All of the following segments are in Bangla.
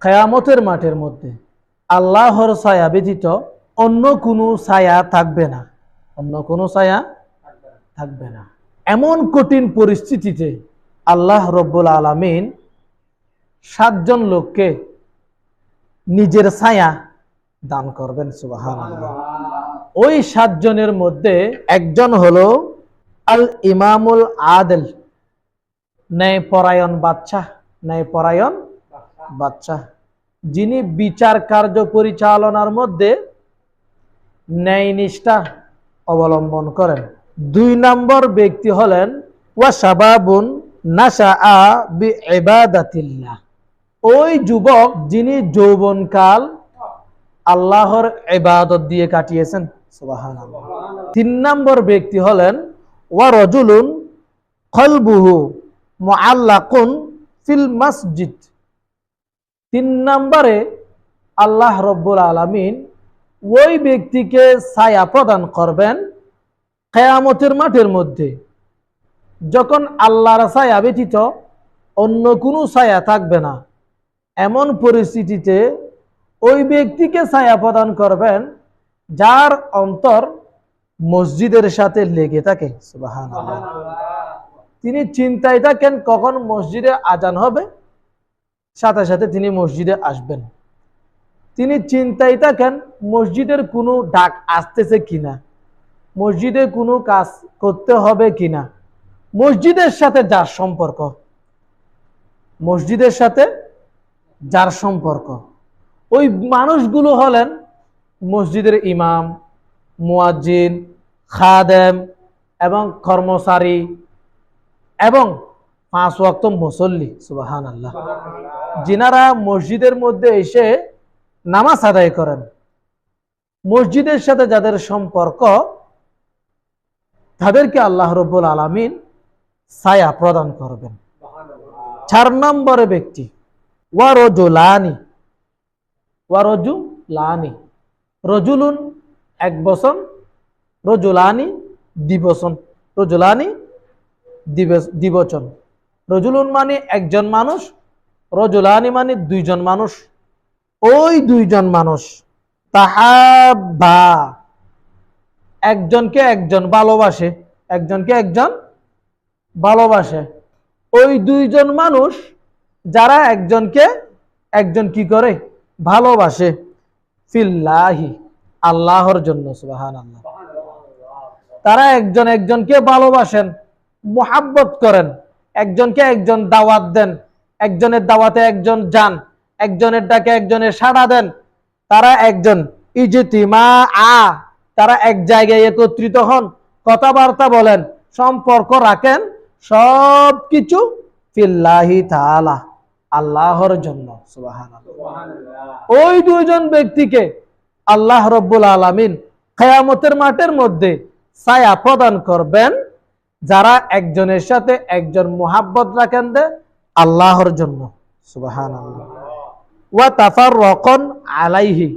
কিয়ামতের মাঠের মধ্যে আল্লাহর ছায়া ব্যতীত অন্য কোনো ছায়া থাকবে না, অন্য কোনো ছায়া থাকবে না। এমন কঠিন পরিস্থিতিতে আল্লাহ রব্বুল আলামিন 7 জন লোককে নিজের ছায়া দান করবেন। সুবহানাল্লাহ। ওই 7 জনের মধ্যে একজন হলো আল ইমামুল আদিল, ন্যায়পরায়ণ বাদশাহ, ন্যায়পরায়ণ বাদশাহ, যিনি বিচার কার্য পরিচালনার মধ্যে ন্যায়নিষ্ঠা অবলম্বন করেন। 2 নম্বর ব্যক্তি হলেন ওয়া শাবাবুন নাশাআ বিইবাদাতিল্লাহ, ওই যুবক যিনি যৌবনকাল আল্লাহর ইবাদত দিয়ে কাটিয়েছেন। সুবহানাল্লাহ। 3 নম্বর ব্যক্তি হলেন ওয়া রাজুলুন কলবুহু মুআল্লাকুন ফিল মসজিদ। 3 নম্বরে আল্লাহ রব্বুল আলামিন ওই ব্যক্তিকে ছায়া প্রদান করবেন কিয়ামতের মাঠের মধ্যে, যখন আল্লাহর ছায়া ব্যতীত অন্য কোনো ছায়া থাকবে না। এমন পরিস্থিতিতে ওই ব্যক্তিকে ছায়া প্রদান করবেন যার অন্তর মসজিদের সাথে লেগে থাকে। সুবহানাল্লাহ। তিনি চিন্তায় থাকেন কখন মসজিদে আজান হবে, সাথে সাথে তিনি মসজিদে আসবেন। তিনি চিন্তায় থাকেন মসজিদের কোনো ডাক আসতেছে কিনা, মসজিদে কোনো কাজ করতে হবে কিনা। মসজিদের সাথে যার সম্পর্ক, মসজিদের সাথে যার সম্পর্ক, ওই মানুষগুলো হলেন মসজিদের ইমাম, মুয়াজ্জিন, খাদেম এবং কর্মচারী এবং 5 ওয়াক্ত মুসল্লি। সুবহানাল্লাহ। যিনারা মসজিদের মধ্যে এসে নামাজ আদায় করেন, মসজিদের সাথে যাদের সম্পর্ক, তাদেরকে আল্লাহ রব্বুল আলামিন ছায়া প্রদান করবেন। 4 নম্বরে ব্যক্তি ওয়া রাজুলানি, ওয়া রাজুলানি, রাজুলুন 1 বচন, রাজুলানি দ্বিবচন, রাজুলানি দ্বিবচন। রাজুলুন মানে একজন মানুষ, রাজুলানি মানে 2 জন মানুষ। ওই 2 জন মানুষ তাহাব্বা, একজনকে একজন ভালোবাসে, একজনকে একজন ভালোবাসে। ওই 2 জন মানুষ যারা একজনকে একজন কি করে, ভালোবাসে, ফিল্লাহি, আল্লাহর জন্য। সুবহানাল্লাহ। তারা একজন একজনকে ভালোবাসেন, মুহাব্বত করেন, একজনকে একজন দাওয়াত দেন, একজনের দাওয়াতে একজন যান, একজনের ডাকে একজনের সাড়া দেন। তারা একজন ইজতিমা, তারা এক জায়গায় একত্রিত হন, কথাবার্তা বলেন, সম্পর্ক রাখেন, সব কিছু ফিল্লাহি তাআলা, আল্লাহর জন্য। সুবহানাল্লাহ। ওই 2 জন ব্যক্তিকে আল্লাহ রব্বুল আলামিন কিয়ামতের মাঠের মধ্যে ছায়া প্রদান করবেন যারা একজনের সাথে একজন মুহাব্বত রাখেন দে আল্লাহর জন্য। সুবহানাল্লাহ। ওয়া তাফাররাকুন আলাইহি,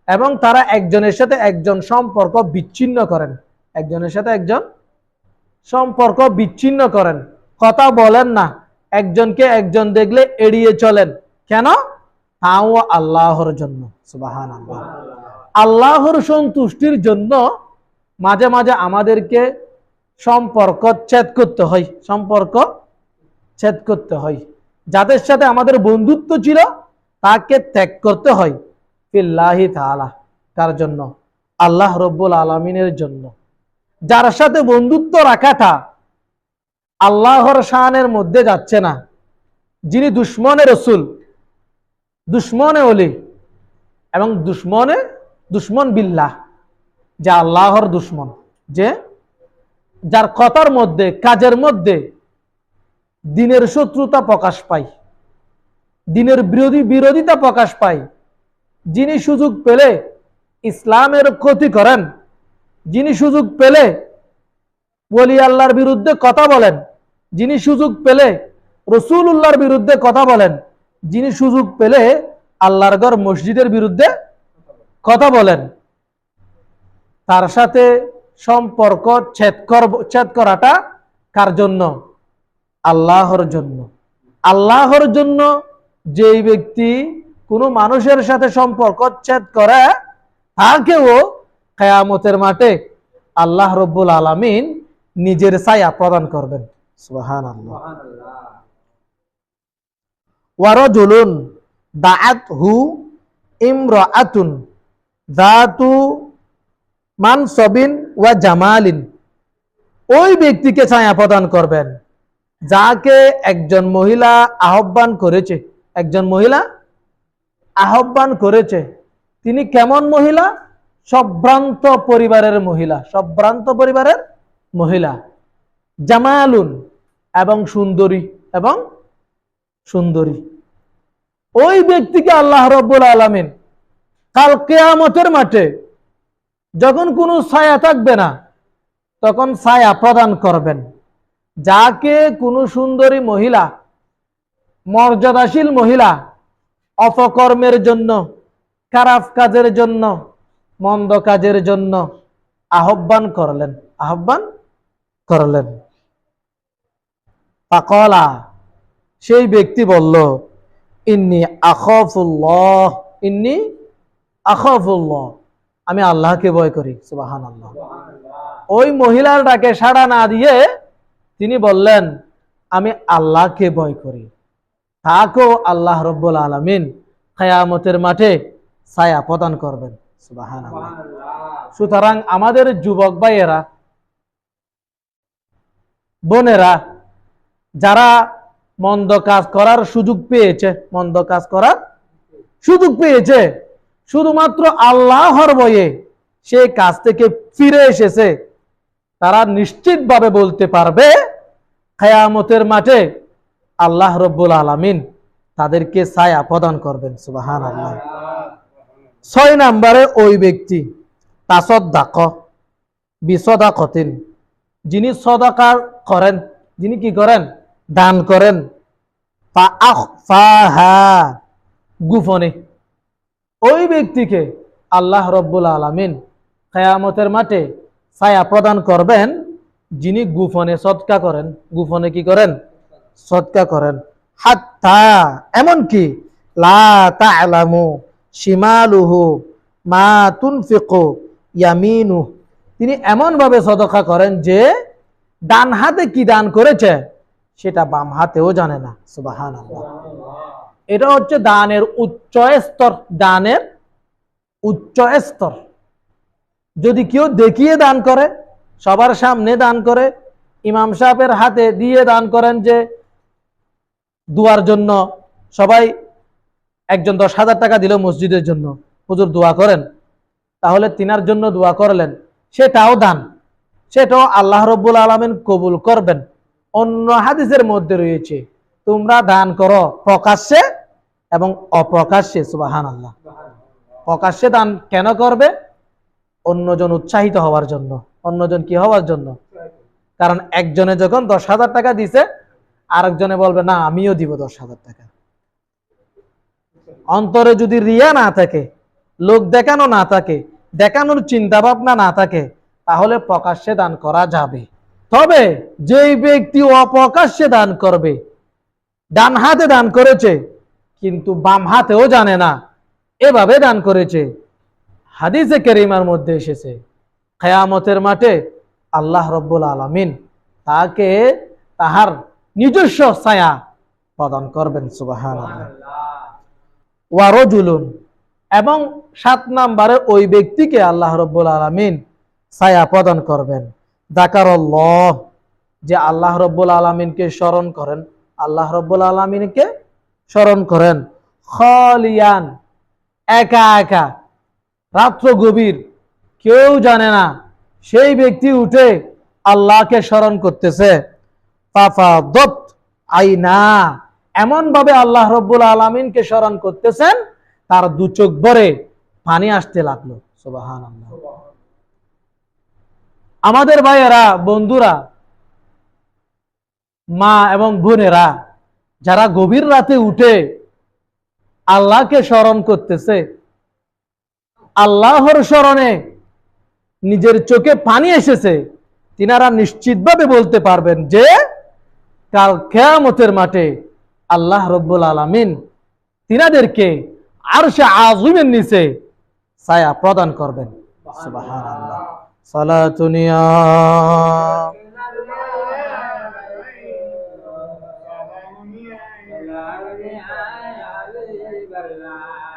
এবং তারা একজনের সাথে একজন সম্পর্ক বিচ্ছিন্ন করেন, একজনের সাথে একজন সম্পর্ক বিচ্ছিন্ন করেন, কথা বলেন না, একজনকে একজন দেখলে এড়িয়ে চলেন। কেন? তাও আল্লাহর জন্য। সুবহানাল্লাহ। আল্লাহর সন্তুষ্টির জন্য মাঝে মাঝে আমাদেরকে সম্পর্ক ছেদ করতে হয়, সম্পর্ক ছেদ করতে হয়। যাদের সাথে আমাদের বন্ধুত্ব ছিল তাকে ত্যাগ করতে হয় ফিল্লাহি তাআলা, কার জন্য? আল্লাহ রব্বুল আলামিনের জন্য। যার সাথে বন্ধুত্ব রাখাটা আল্লাহর শানের মধ্যে যাচ্ছে না, যিনি দুশমনে রসুল, দুশমনে ওলি এবং দুশমন বিল্লাহ, যে আল্লাহর দুশমন, যে যার কথার মধ্যে কাজের মধ্যে দিনের শত্রুতা প্রকাশ পায়, দিনের বিরোধিতা প্রকাশ পায়, যিনি সুযোগ পেলে ইসলামের ক্ষতি করেন, যিনি সুযোগ পেলে ওলি আল্লাহর বিরুদ্ধে কথা বলেন, যিনি সুযোগ পেলে রাসূলুল্লাহর বিরুদ্ধে কথা বলেন, যিনি সুযোগ পেলে আল্লাহর ঘর মসজিদের বিরুদ্ধে কথা বলেন, তার সাথে সম্পর্ক ছেদ করাটা কার জন্য? আল্লাহর জন্য। আল্লাহর জন্য যেই ব্যক্তি কোনো মানুষের সাথে সম্পর্ক ছেদ করে তাকেও কিয়ামতের মাঠে আল্লাহ রব্বুল আলামিন নিজের ছায়া প্রদান করবেন। সুবহানাল্লাহ। ওয়া রাজুলুন দাআতহু ইমরাআতুন যাতু মানসাবিন ওয়া জামালিন, ওই ব্যক্তিকে ছায়া প্রদান করবেন যাকে একজন মহিলা আহ্বান করেছে। একজন মহিলা আহ্বান করেছে, তিনি কেমন মহিলা? সম্ভ্রান্ত পরিবারের মহিলা, সম্ভ্রান্ত পরিবারের মহিলা। জামালুন, এবং সুন্দরী, এবং সুন্দরী। ওই ব্যক্তিকে আল্লাহ রাব্বুল আলামিন কাল কিয়ামতের মাঠে যখন কোনো ছায়া থাকবে না তখন ছায়া প্রদান করবেন। যাকে কোনো সুন্দরী মহিলা, মর্যাদাশীল মহিলা অপকর্মের জন্য, খারাপ কাজের জন্য, মন্দ কাজের জন্য আহ্বান করলেন। ফাকালা, সেই ব্যক্তি বলল, ইন্নী আখাফুল্লাহ, আমি আল্লাহকে ভয় করি। সুবহানাল্লাহ। ওই মহিলার ডাকে সাড়া না দিয়ে তিনি বললেন, আমি আল্লাহকে ভয় করি। তাকেও আল্লাহ রব্বুল আলামিন কিয়ামতের মাঠে ছায়া প্রদান করবেন। সুবহানাল্লাহ। সুতরাং আমাদের যুবক ভাইয়েরা, বোনেরা, যারা মন্দ কাজ করার সুযোগ পেয়েছে, শুধুমাত্র আল্লাহর ভয়ে সেই কাজ থেকে ফিরে এসেছে, তারা নিশ্চিতভাবে বলতে পারবে কিয়ামতের মাঠে আল্লাহ রব্বুল আলামিন তাদেরকে ছায়া প্রদান করবেন। সুবহানাল্লাহ। 6 নম্বরে ওই ব্যক্তি তাসাদ্দাক বিসাদাকাতিন, যিনি সাদাকা করেন, যিনি কি করেন? দান করেন। ফাআখফাহা, গোপনে। ওই ব্যক্তিকে আল্লাহ রব্বুল আলামিন কিয়ামতের মাঠে ছায়া প্রদান করবেন যিনি গোপনে সদকা করেন। গোপনে কি করেন? সদকা করেন। হাত্তা, এমনকি লা তা'লামু শিমালুহু মা তুনফিকু ইয়ামিনুহু, তিনি এমন ভাবে সদকা করেন যে ডান হাতে কি দান করেছে সেটা বাম হাতেও জানে না। সুবহানাল্লাহ। এটা হচ্ছে দানের উচ্চ স্তর। দানের উচ্চ স্তর। যদি কেউ দেখিয়ে দান করে, সবার সামনে দান করে, ইমাম সাহেবের হাতে দিয়ে দান করেন যে দোয়ার জন্য, সবাই একজন 10,000 টাকা দিল মসজিদের জন্য, হুজুর দোয়া করেন, তাহলে তিনার জন্য দোয়া করলেন, সেটাও দান, সেটাও আল্লাহ রব্বুল আলামিন কবুল করবেন। অন্য হাদিসের মধ্যে রয়েছে, তোমরা দান করো প্রকাশ্যে এবং অপ্রকাশ্যে। সুবহানাল্লাহ। প্রকাশ্যে দান কেন করবে? অন্যজন উৎসাহিত হওয়ার জন্য। অন্যজন কি হওয়ার জন্য? কারণ একজনে যখন 10,000 টাকা দিছে, আরেকজনে বলবে না আমিও দিব 10,000 টাকা। অন্তরে যদি রিয়া না থাকে, লোক দেখানো না থাকে, দেখানোর চিন্তা ভাবনা না থাকে, তাহলে প্রকাশ্যে দান করা যাবে। তবে যেই ব্যক্তি অপ্রকাশ্যে দান করবে, ডান হাতে দান করেছে কিন্তু বাম হাতেও জানে না, এভাবে দান করেছে, হাদিসে কারীমার মধ্যে এসেছে কিয়ামতের মাঠে আল্লাহ রব্বুল আলামিন তাকে তাহার নিজস্ব ছায়া প্রদান করবেন। সুবহানাল্লাহ। ওয়া রাজুলুন, এবং 7 নম্বরে ওই ব্যক্তিকে আল্লাহ রব্বুল আলামিন ছায়া প্রদান করবেন। যাকারাল্লাহ, যে আল্লাহ রব্বুল আলামিনকে স্মরণ করেন, আল্লাহ রব্বুল আলামিনকে স্মরণ করেন। খালিয়ান, একা একা, রাত্র গভীর, কেউ জানে না, সেই ব্যক্তি উঠে আল্লাহকে স্মরণ করতেছে। ফাফাদত আইনা, এমন ভাবে আল্লাহ রব্বুল আলামিনকে স্মরণ করতেছেন তার 2 চোখ ভরে পানি আসতে লাগলো। সুবহানাল্লাহ। আমাদের ভাইয়েরা, বন্ধুরা, মা এবং বোনেরা, যারা গভীর রাতে উঠে আল্লাহকে স্মরণ করতেছে, আল্লাহর স্মরণে নিজের চোখে পানি এসেছে, তিনারা নিশ্চিতভাবে বলতে পারবেন যে কাল কিয়ামতের মাঠে আল্লাহ রব্বুল আলামিন তিনাদেরকে আরশে আযীমের নিচে ছায়া প্রদান করবেন। সুবহানাল্লাহ। সালাতুনিয়া لا